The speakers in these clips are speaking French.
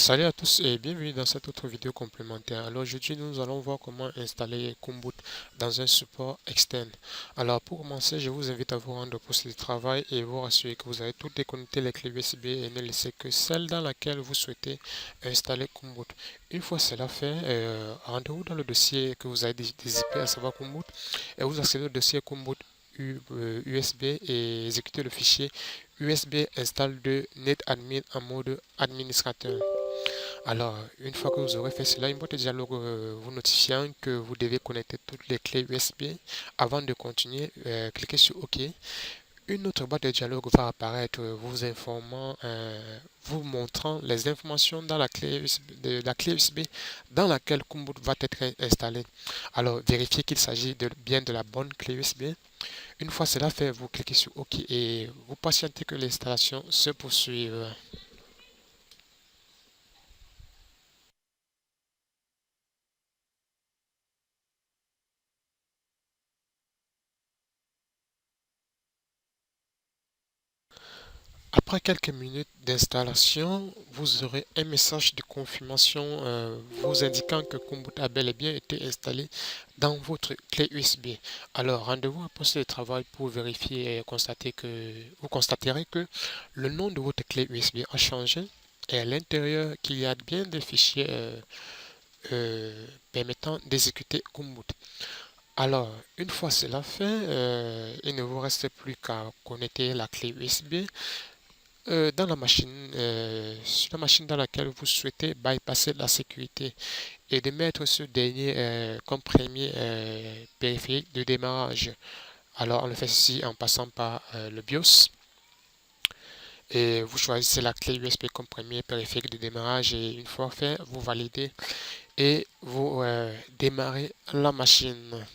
Salut à tous et bienvenue dans cette autre vidéo complémentaire. Alors aujourd'hui nous allons voir comment installer Komoot dans un support externe. Alors pour commencer je vous invite à vous rendre au poste de travail et vous rassurer que vous avez tout déconnecté les clés USB et ne laissez que celle dans laquelle vous souhaitez installer Komoot. Une fois cela fait, rendez-vous dans le dossier que vous avez dézippé, à savoir Komoot, et vous accédez au dossier Komoot USB et exécutez le fichier USB install de netadmin en mode administrateur. Alors, une fois que vous aurez fait cela, une boîte de dialogue vous notifiant que vous devez connecter toutes les clés USB. Avant de continuer, cliquez sur OK. Une autre boîte de dialogue va apparaître vous informant, vous montrant les informations dans la clé USB, de la clé USB dans laquelle Komoot va être installé. Alors, vérifiez qu'il s'agit bien de la bonne clé USB. Une fois cela fait, vous cliquez sur OK et vous patientez que l'installation se poursuive. Après quelques minutes d'installation, vous aurez un message de confirmation vous indiquant que Komoot a bel et bien été installé dans votre clé USB. Alors, rendez-vous à poste de travail pour vérifier et constater que vous constaterez que le nom de votre clé USB a changé et à l'intérieur qu'il y a bien des fichiers permettant d'exécuter Komoot. Alors, une fois cela fait, il ne vous reste plus qu'à connecter la clé USB dans la machine, sur la machine dans laquelle vous souhaitez bypasser la sécurité et de mettre ce dernier comme premier périphérique de démarrage. Alors on le fait ici en passant par le BIOS et vous choisissez la clé USB comme premier périphérique de démarrage et une fois fait, vous validez et vous démarrez la machine.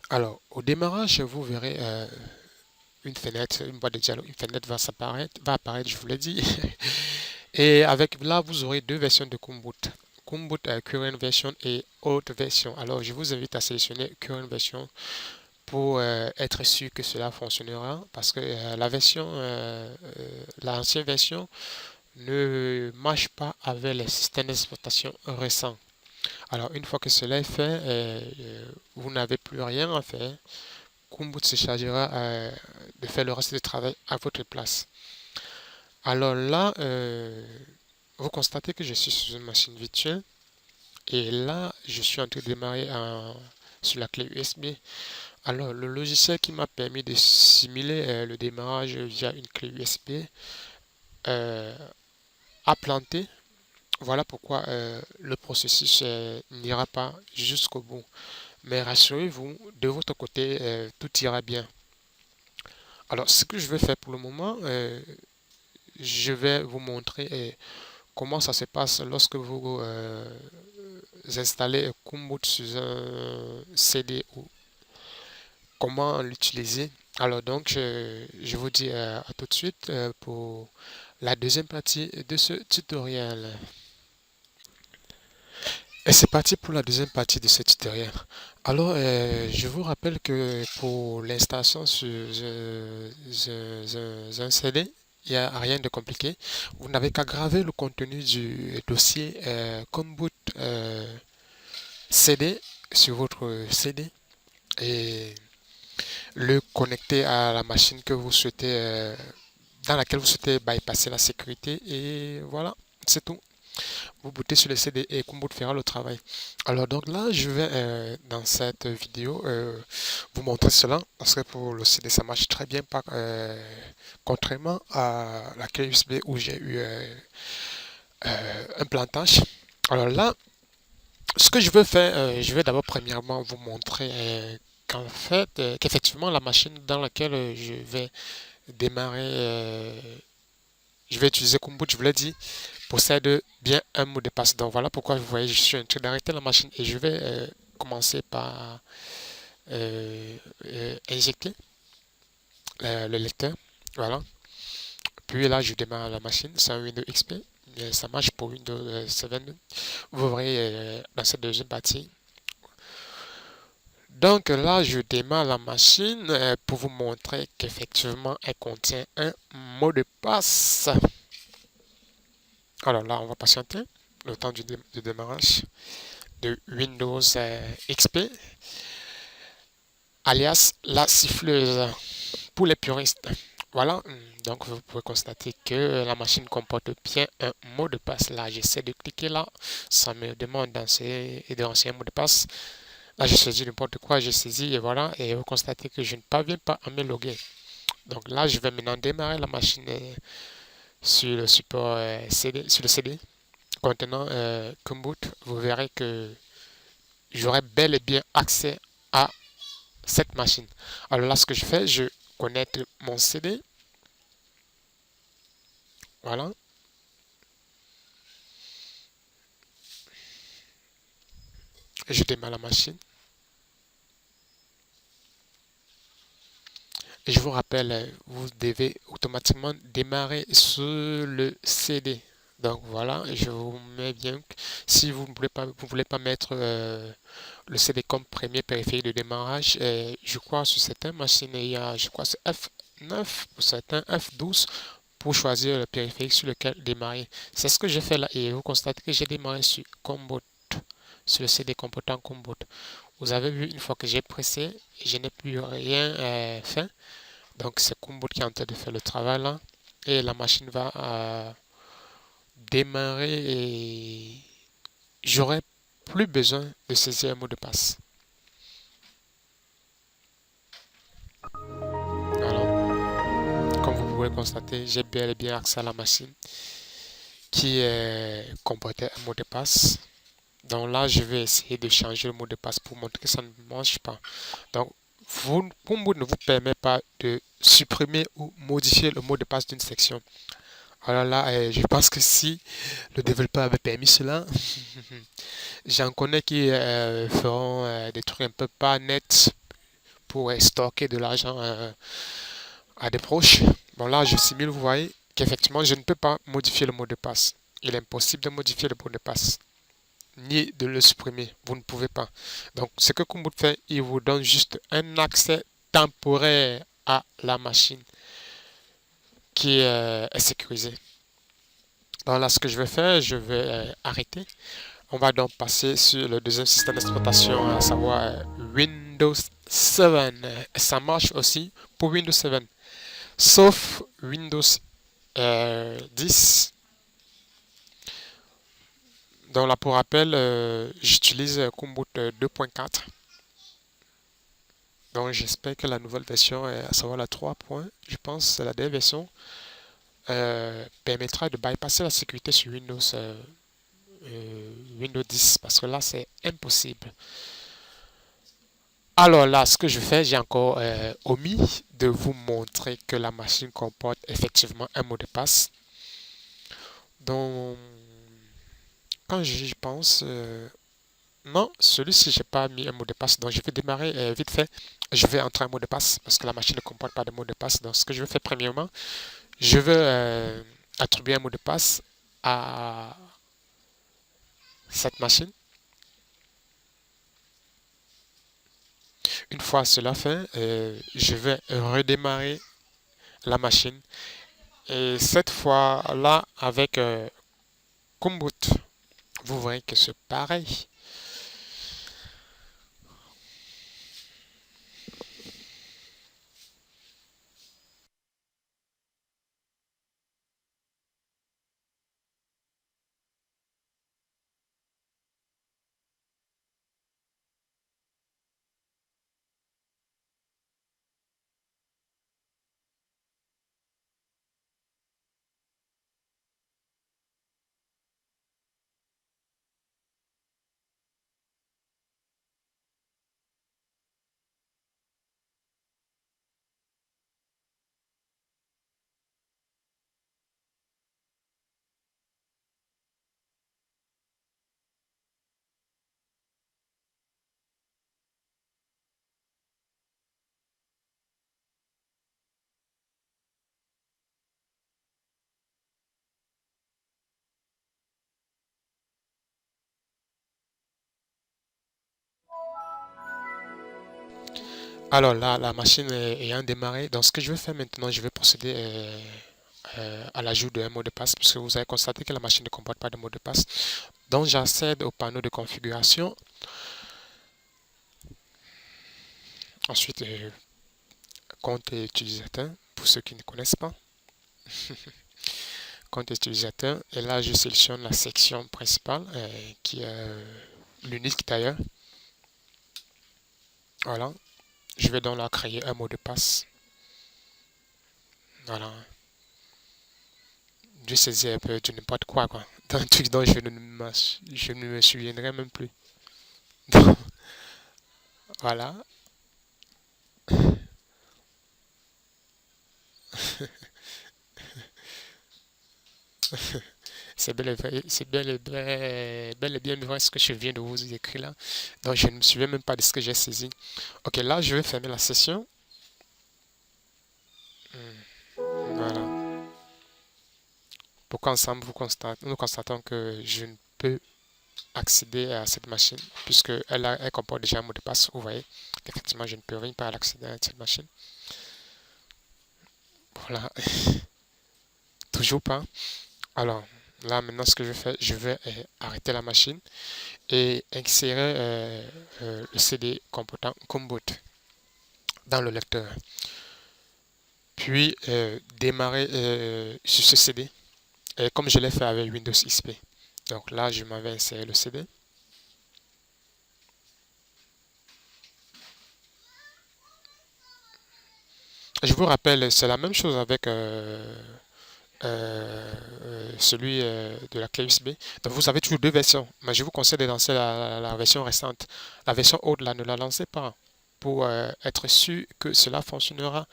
Alors au démarrage, vous verrez une fenêtre, une boîte de dialogue, une fenêtre va apparaître, je vous l'ai dit. Et avec là, vous aurez deux versions de Komoot. Komoot Current Version et Old Version. Alors, je vous invite à sélectionner Current Version pour être sûr que cela fonctionnera parce que l'ancienne version ne marche pas avec les systèmes d'exploitation récents. Alors, une fois que cela est fait, vous n'avez plus rien à faire. Komoot se chargera de faire le reste du travail à votre place. Alors là, vous constatez que je suis sur une machine virtuelle et là, je suis en train de démarrer sur la clé USB. Alors, le logiciel qui m'a permis de simuler le démarrage via une clé USB euh, a planté. Voilà pourquoi le processus n'ira pas jusqu'au bout. Mais rassurez-vous, de votre côté, tout ira bien. Alors, ce que je vais faire pour le moment, je vais vous montrer comment ça se passe lorsque vous installez Komoot sur un CD ou comment l'utiliser. Alors donc, je vous dis à tout de suite pour la deuxième partie de ce tutoriel. Et c'est parti pour la deuxième partie de ce tutoriel. Alors, je vous rappelle que pour l'installation sur un CD, il n'y a rien de compliqué. Vous n'avez qu'à graver le contenu du dossier Komoot CD sur votre CD et le connecter à la machine que vous souhaitez, dans laquelle vous souhaitez bypasser la sécurité et voilà, c'est tout. Vous bootez sur le CD et Komoot fera le travail. Alors donc là, je vais dans cette vidéo vous montrer cela parce que pour le CD ça marche très bien, contrairement à la clé USB où j'ai eu un plantage. Alors là, ce que je veux faire, je vais d'abord premièrement vous montrer qu'effectivement la machine dans laquelle je vais démarrer, je vais utiliser Komoot, je vous l'ai dit, possède bien un mot de passe. Donc voilà pourquoi vous voyez, je suis en train d'arrêter la machine et je vais commencer par injecter le lecteur. Voilà. Puis là, je démarre la machine. C'est un Windows XP. Mais ça marche pour Windows 7. Vous verrez dans cette deuxième partie. Donc là, je démarre la machine pour vous montrer qu'effectivement, elle contient un mot de passe. Alors là, on va patienter le temps du démarrage de Windows XP, alias la siffleuse pour les puristes. Voilà, donc vous pouvez constater que la machine comporte bien un mot de passe. Là, j'essaie de cliquer là, ça me demande d'anciens mots de passe. Là, j'ai saisi n'importe quoi, j'ai saisi et voilà, et vous constatez que je ne parviens pas à me loguer. Donc là, je vais maintenant démarrer la machine sur le support CD, sur le CD contenant Kumboot. Vous verrez que j'aurai bel et bien accès à cette machine. Alors là, ce que je fais, je connecte mon CD. Voilà. Je démarre la machine. Et je vous rappelle, vous devez automatiquement démarrer sur le CD. Donc voilà, je vous mets bien. Si vous ne voulez pas mettre le CD comme premier périphérique de démarrage, je crois sur certaines machines, il y a, je crois, c'est F9 pour certains, F12 pour choisir le périphérique sur lequel démarrer. C'est ce que j'ai fait là et vous constatez que j'ai démarré sur Combo, sur le CD comportant Combo. Vous avez vu, une fois que j'ai pressé, je n'ai plus rien fait. Donc c'est Combo qui est en train de faire le travail là. Et la machine va démarrer et j'aurai plus besoin de saisir un mot de passe. Alors, comme vous pouvez constater, j'ai bel et bien accès à la machine qui comportait un mot de passe. Donc là, je vais essayer de changer le mot de passe pour montrer que ça ne marche pas. Donc, Kumbo ne vous permet pas de supprimer ou modifier le mot de passe d'une section. Alors là, je pense que si le développeur avait permis cela, j'en connais qui feront des trucs un peu pas nets pour stocker de l'argent à des proches. Bon là, je simule, vous voyez, qu'effectivement, je ne peux pas modifier le mot de passe. Il est impossible de modifier le mot de passe, ni de le supprimer. Vous ne pouvez pas. Donc, ce que Kumboot fait, il vous donne juste un accès temporaire à la machine qui est sécurisée. Donc là, ce que je vais faire, je vais arrêter. On va donc passer sur le deuxième système d'exploitation, à savoir Windows 7. Ça marche aussi pour Windows 7, sauf Windows 10. Donc là, pour rappel, j'utilise Kumboot 2.4. Donc j'espère que la nouvelle version, à savoir la 3. Je pense c'est la dernière version, permettra de bypasser la sécurité sur Windows 10 parce que là c'est impossible. Alors là, ce que je fais, j'ai encore omis de vous montrer que la machine comporte effectivement un mot de passe. Donc, quand j'y pense, non, celui-ci, j'ai pas mis un mot de passe. Donc, je vais démarrer vite fait. Je vais entrer un mot de passe parce que la machine ne comporte pas de mot de passe. Donc, ce que je vais faire premièrement, je vais attribuer un mot de passe à cette machine. Une fois cela fait, je vais redémarrer la machine. Et cette fois-là, avec Kumboot, vous verrez que c'est pareil. Alors là, la machine ayant démarré, donc ce que je vais faire maintenant, je vais procéder à l'ajout d'un mot de passe, puisque vous avez constaté que la machine ne comporte pas de mot de passe. Donc j'accède au panneau de configuration. Ensuite, compte utilisateur, pour ceux qui ne connaissent pas. Compte utilisateur. Et là, je sélectionne la section principale, qui est l'unique d'ailleurs. Voilà. Je vais donc là créer un mot de passe. Voilà. Je saisis un peu du n'importe quoi, quoi. Dans un truc dont je ne me souviendrai même plus. Voilà. C'est bel et vrai, c'est bel et bien vrai ce que je viens de vous écrire là. Donc je ne me souviens même pas de ce que j'ai saisi. Ok, là je vais fermer la session. Voilà. Pour qu'ensemble nous constatons que je ne peux accéder à cette machine puisque elle comporte déjà un mot de passe. Vous voyez qu'effectivement je ne peux rien pas accéder à cette machine. Voilà. Toujours pas. Alors là maintenant ce que je vais faire, je vais arrêter la machine et insérer le CD comportant Comboot dans le lecteur. Puis démarrer sur ce CD, comme je l'ai fait avec Windows XP. Donc là, je m'avais inséré le CD. Je vous rappelle, c'est la même chose avec celui de la clé USB. Donc vous avez toujours deux versions, mais je vous conseille de lancer la version récente. La version haute, là, ne la lancez pas pour être sûr que cela fonctionnera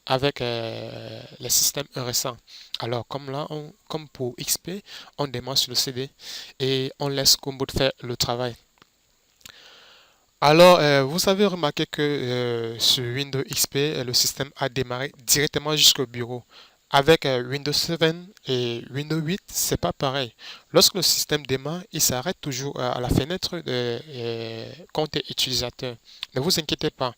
avec les systèmes récents. Alors, comme là, comme pour XP, on démarre sur le CD et on laisse Combo faire le travail. Alors, vous avez remarqué que sur Windows XP, le système a démarré directement jusqu'au bureau. Avec Windows 7 et Windows 8, c'est pas pareil. Lorsque le système démarre, il s'arrête toujours à la fenêtre de compte utilisateur. Ne vous inquiétez pas.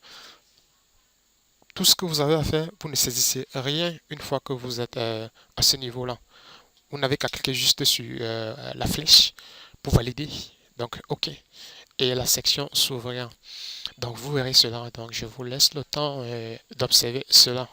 Tout ce que vous avez à faire, vous ne saisissez rien une fois que vous êtes à ce niveau-là. Vous n'avez qu'à cliquer juste sur la flèche pour valider. Donc, OK. Et la section s'ouvrira. Donc, vous verrez cela. Donc, je vous laisse le temps d'observer cela.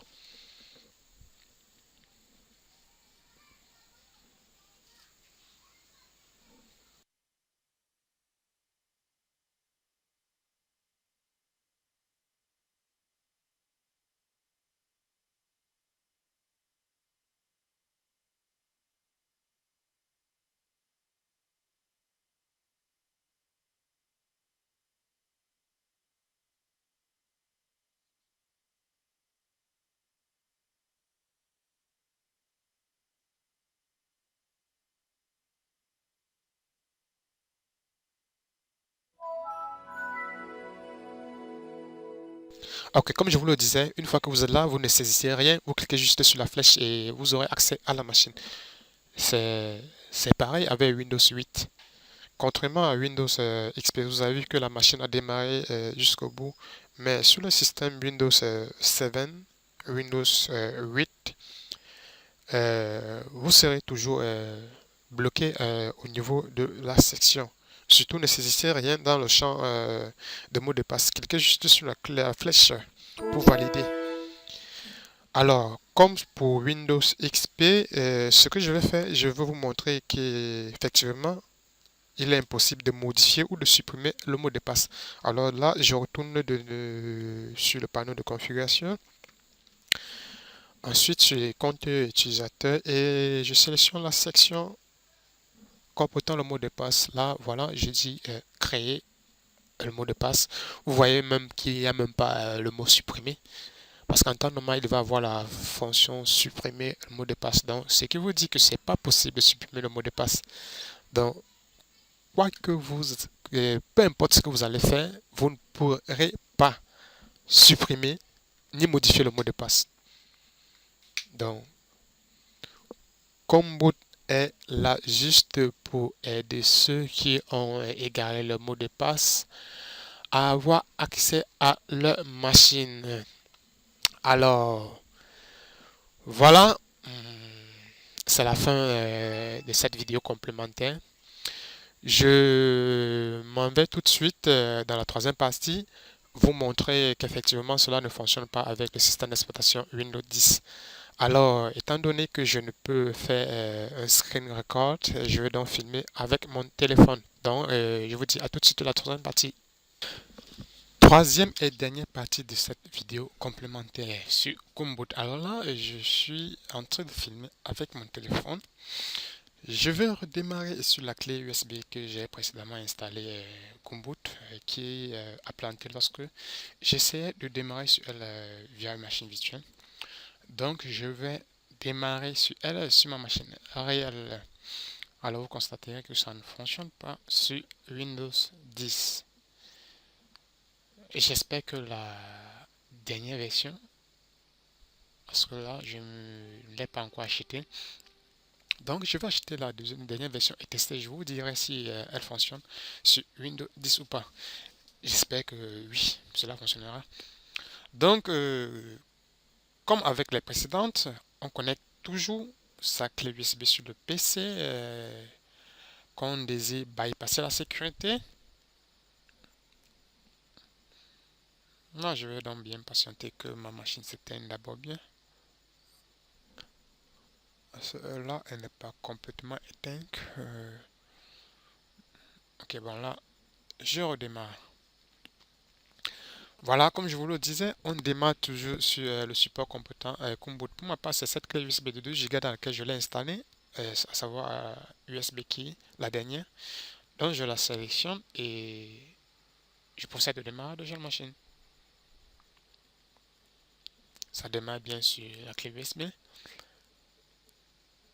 Ok, comme je vous le disais, une fois que vous êtes là, vous ne saisissez rien. Vous cliquez juste sur la flèche et vous aurez accès à la machine. C'est, c'est pareil avec Windows 8. Contrairement à Windows XP, vous avez vu que la machine a démarré jusqu'au bout. Mais sur le système Windows 7, Windows 8, vous serez toujours bloqué au niveau de la section. Surtout, ne saisissez rien dans le champ de mot de passe. Cliquez juste sur la flèche pour valider. Alors, comme pour Windows XP, ce que je vais faire, je vais vous montrer qu'effectivement, il est impossible de modifier ou de supprimer le mot de passe. Alors là, je retourne sur le panneau de configuration. Ensuite, sur les comptes utilisateurs et je sélectionne la section comportant le mot de passe. Là, voilà, je dis créer le mot de passe. Vous voyez même qu'il n'y a même pas le mot supprimer. Parce qu'en temps normal, il va avoir la fonction supprimer le mot de passe. Donc, ce qui vous dit que c'est pas possible de supprimer le mot de passe. Donc, quoi que peu importe ce que vous allez faire, vous ne pourrez pas supprimer ni modifier le mot de passe. Donc, Comboot est là juste pour aider ceux qui ont égaré le mot de passe avoir accès à leur machine. Alors, voilà, c'est la fin de cette vidéo complémentaire. Je m'en vais tout de suite dans la troisième partie, vous montrer qu'effectivement cela ne fonctionne pas avec le système d'exploitation Windows 10. Alors, étant donné que je ne peux faire un screen record, je vais donc filmer avec mon téléphone. Donc, je vous dis à tout de suite de la troisième partie. Troisième et dernière partie de cette vidéo complémentaire sur Kumboot. Alors là, je suis en train de filmer avec mon téléphone. Je vais redémarrer sur la clé USB que j'ai précédemment installée Kumboot qui est implantée lorsque j'essayais de démarrer sur elle via une machine virtuelle. Donc je vais démarrer sur elle sur ma machine réelle. Alors vous constaterez que ça ne fonctionne pas sur Windows 10. Et j'espère que la dernière version, parce que là je ne l'ai pas encore acheté. Donc je vais acheter la dernière version et tester. Je vous dirai si elle fonctionne sur Windows 10 ou pas. J'espère que oui, cela fonctionnera. Donc comme avec les précédentes, on connecte toujours sa clé USB sur le PC quand on désire bypasser la sécurité. Là, je vais donc bien patienter que ma machine s'éteigne d'abord bien. Là, elle n'est pas complètement éteinte. Ok, bon là, je redémarre. Voilà, comme je vous le disais, on démarre toujours sur le support compétent Kumboot. Pour ma part, c'est cette clé USB de 2 Go dans laquelle je l'ai installée, à savoir USB Key, la dernière. Donc, je la sélectionne et je procède au démarrage de la machine. Ça démarre bien sur la clé USB.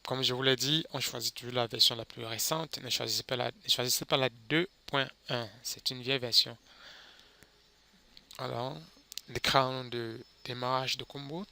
Comme je vous l'ai dit, on choisit toujours la version la plus récente. Ne choisissez pas la 2.1. C'est une vieille version. Alors, l'écran de démarrage de Kumboot.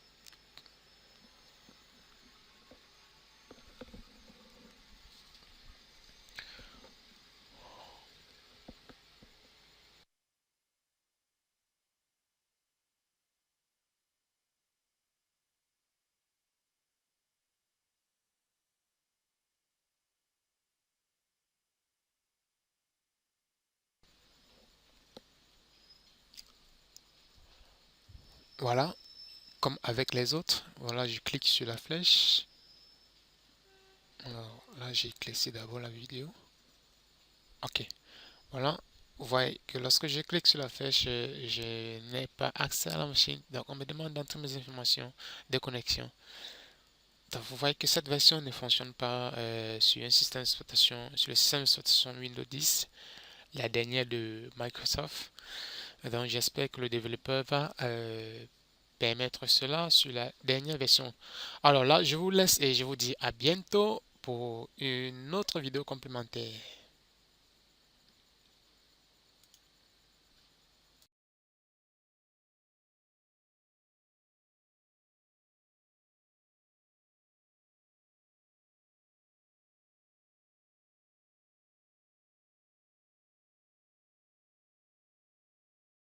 Voilà, comme avec les autres. Voilà, je clique sur la flèche. Alors là, j'ai éclairci d'abord la vidéo. Ok, voilà. Vous voyez que lorsque je clique sur la flèche, je n'ai pas accès à la machine. Donc, on me demande d'entrer mes informations de connexion. Donc, vous voyez que cette version ne fonctionne pas sur un système d'exploitation, sur le système d'exploitation Windows 10, la dernière de Microsoft. Donc, j'espère que le développeur va permettre cela sur la dernière version. Alors là, je vous laisse et je vous dis à bientôt pour une autre vidéo complémentaire.